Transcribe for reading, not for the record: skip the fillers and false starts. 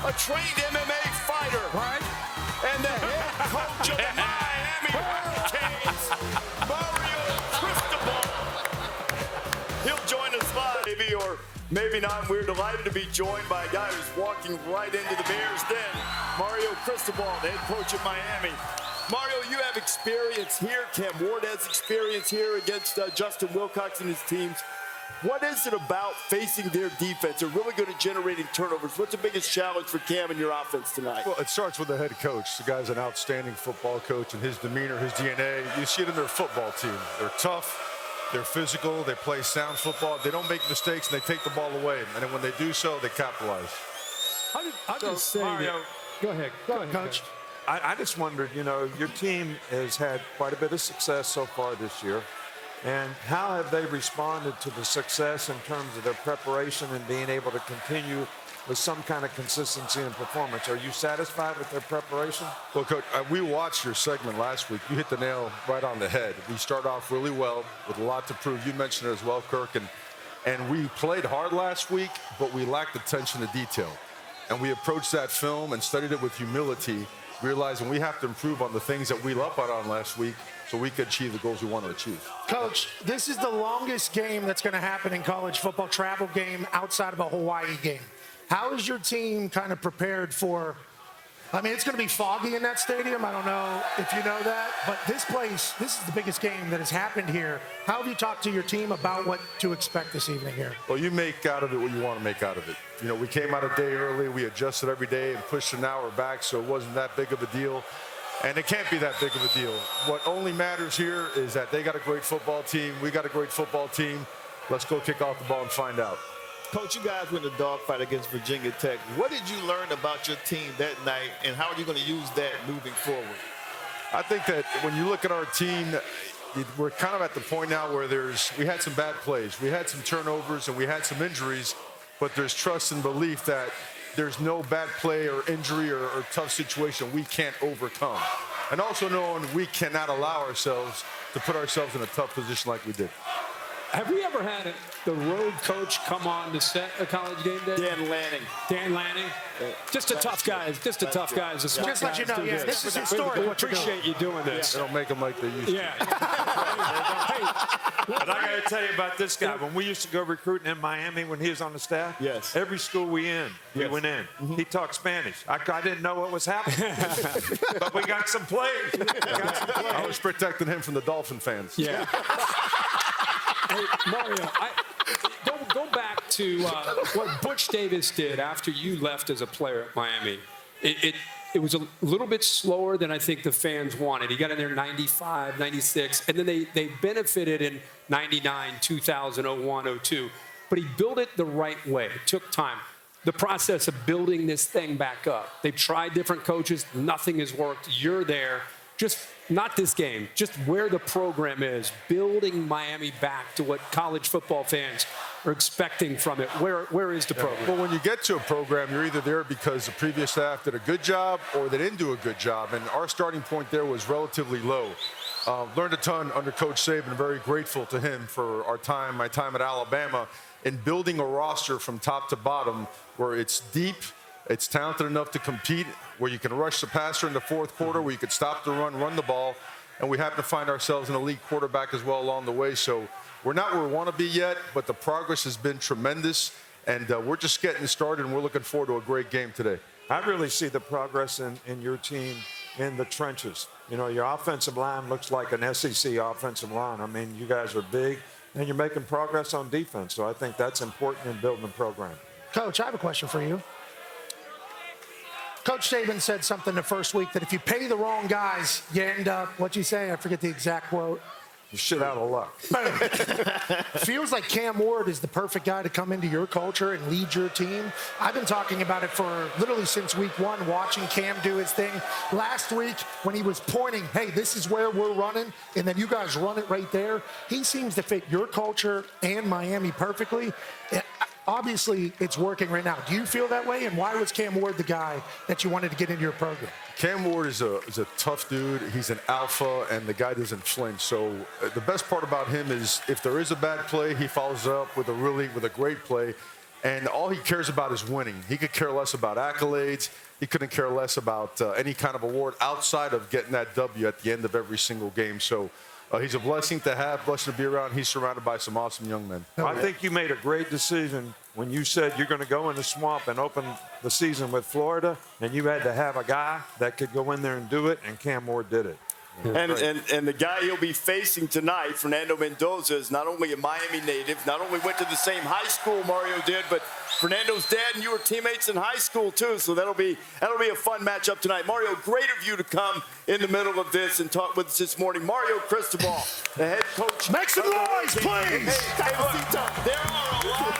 a trained MMA fighter, right? And the head coach of the Miami Hurricanes, Mario Cristobal. He'll join us live, maybe or maybe not. We're delighted to be joined by a guy who's walking right into the Bears' den, Mario Cristobal, the head coach of Miami. Mario, you have experience here. Cam Ward has experience here against Justin Wilcox and his teams. What is it about facing their defense? They're really good at generating turnovers. What's the biggest challenge for Cam and your offense tonight? Well, it starts with the head coach. The guy's an outstanding football coach, and his demeanor, his DNA, you see it in their football team. They're tough, they're physical, they play sound football. They don't make mistakes, and they take the ball away. And then when they do so, they capitalize. I'll just say Mario, go ahead, Coach. I just wondered, you know, your team has had quite a bit of success so far this year. And how have they responded to the success in terms of their preparation and being able to continue with some kind of consistency in performance? Are you satisfied with their preparation? Well, Coach, we watched your segment last week. You hit the nail right on the head. We start off really well with a lot to prove. You mentioned it as well, Kirk. And we played hard last week, but we lacked attention to detail. And we approached that film and studied it with humility, realizing we have to improve on the things that we let on last week so we could achieve the goals we want to achieve. Coach, this is the longest game that's going to happen in college football, travel game outside of a Hawaii game. How is your team kind of prepared for, I mean, it's going to be foggy in that stadium. I don't know if you know that, but this place, this is the biggest game that has happened here. How have you talked to your team about what to expect this evening here? Well, you make out of it what you want to make out of it. You know, we came out a day early, we adjusted every day and pushed an hour back, so it wasn't that big of a deal. And it can't be that big of a deal. What only matters here is that they got a great football team. We got a great football team. Let's go kick off the ball and find out. Coach, you guys win the dogfight against Virginia Tech. What did you learn about your team that night, and how are you going to use that moving forward? I think that when you look at our team, we're kind of at the point now where we had some bad plays. We had some turnovers and we had some injuries, but there's trust and belief that there's no bad play or injury or tough situation we can't overcome. And also knowing we cannot allow ourselves to put ourselves in a tough position like we did. Have we ever had the road coach come on to set a college game day? Dan Lanning. Dan Lanning? Just a tough guy. Just a tough guy. Just let you know, yeah, this is historic. We appreciate you doing this. They don't make them like they used to. Yeah. But I got to tell you about this guy. When we used to go recruiting in Miami when he was on the staff, yes, every school we went in. Mm-hmm. He talked Spanish. I didn't know what was happening, but we got some players. I was protecting him from the Dolphin fans. Yeah. Hey, Mario, go back to what Butch Davis did after you left as a player at Miami. It was a little bit slower than I think the fans wanted. He got in there 95, 96, and then they benefited in 99, 2000, 01, 02. But he built it the right way. It took time. The process of building this thing back up. They've tried different coaches. Nothing has worked. You're there. Just not this game, just where the program is, building Miami back to what college football fans are expecting from it. Where is the program? Well, when you get to a program, you're either there because the previous staff did a good job or they didn't do a good job. And our starting point there was relatively low. Learned a ton under Coach Saban. Very grateful to him for my time at Alabama, in building a roster from top to bottom where it's deep, it's talented enough to compete, where you can rush the passer in the fourth quarter, where you could stop the run the ball. And we happen to find ourselves an elite quarterback as well along the way. So we're not where we want to be yet, but the progress has been tremendous. And we're just getting started, and we're looking forward to a great game today. I really see the progress in your team in the trenches. You know, your offensive line looks like an SEC offensive line. I mean, you guys are big, and you're making progress on defense. So I think that's important in building the program. Coach, I have a question for you. Coach Saban said something the first week that if you pay the wrong guys, you end up, what'd you say? I forget the exact quote. You're shit out of luck. Feels like Cam Ward is the perfect guy to come into your culture and lead your team. I've been talking about it for literally since week one, watching Cam do his thing. Last week, when he was pointing, hey, this is where we're running, and then you guys run it right there, he seems to fit your culture and Miami perfectly. Obviously, it's working right now. Do you feel that way? And why was Cam Ward the guy that you wanted to get into your program? Cam Ward is a tough dude. He's an alpha, and the guy doesn't flinch. So the best part about him is if there is a bad play, he follows up with a great play. and all he cares about is winning. He could care less about accolades. He couldn't care less about any kind of award outside of getting that W at the end of every single game. So he's a blessing to have, blessing to be around. He's surrounded by some awesome young men. I think you made a great decision when you said you're going to go in the swamp and open the season with Florida, and you had to have a guy that could go in there and do it, and Cam Moore did it. And the guy he'll be facing tonight, Fernando Mendoza, is not only a Miami native, not only went to the same high school Mario did, but Fernando's dad and you were teammates in high school too. So that'll be a fun matchup tonight. Mario, great of you to come in the middle of this and talk with us this morning. Mario Cristobal, the head coach. Make some noise, please. Hey, look, there are a lot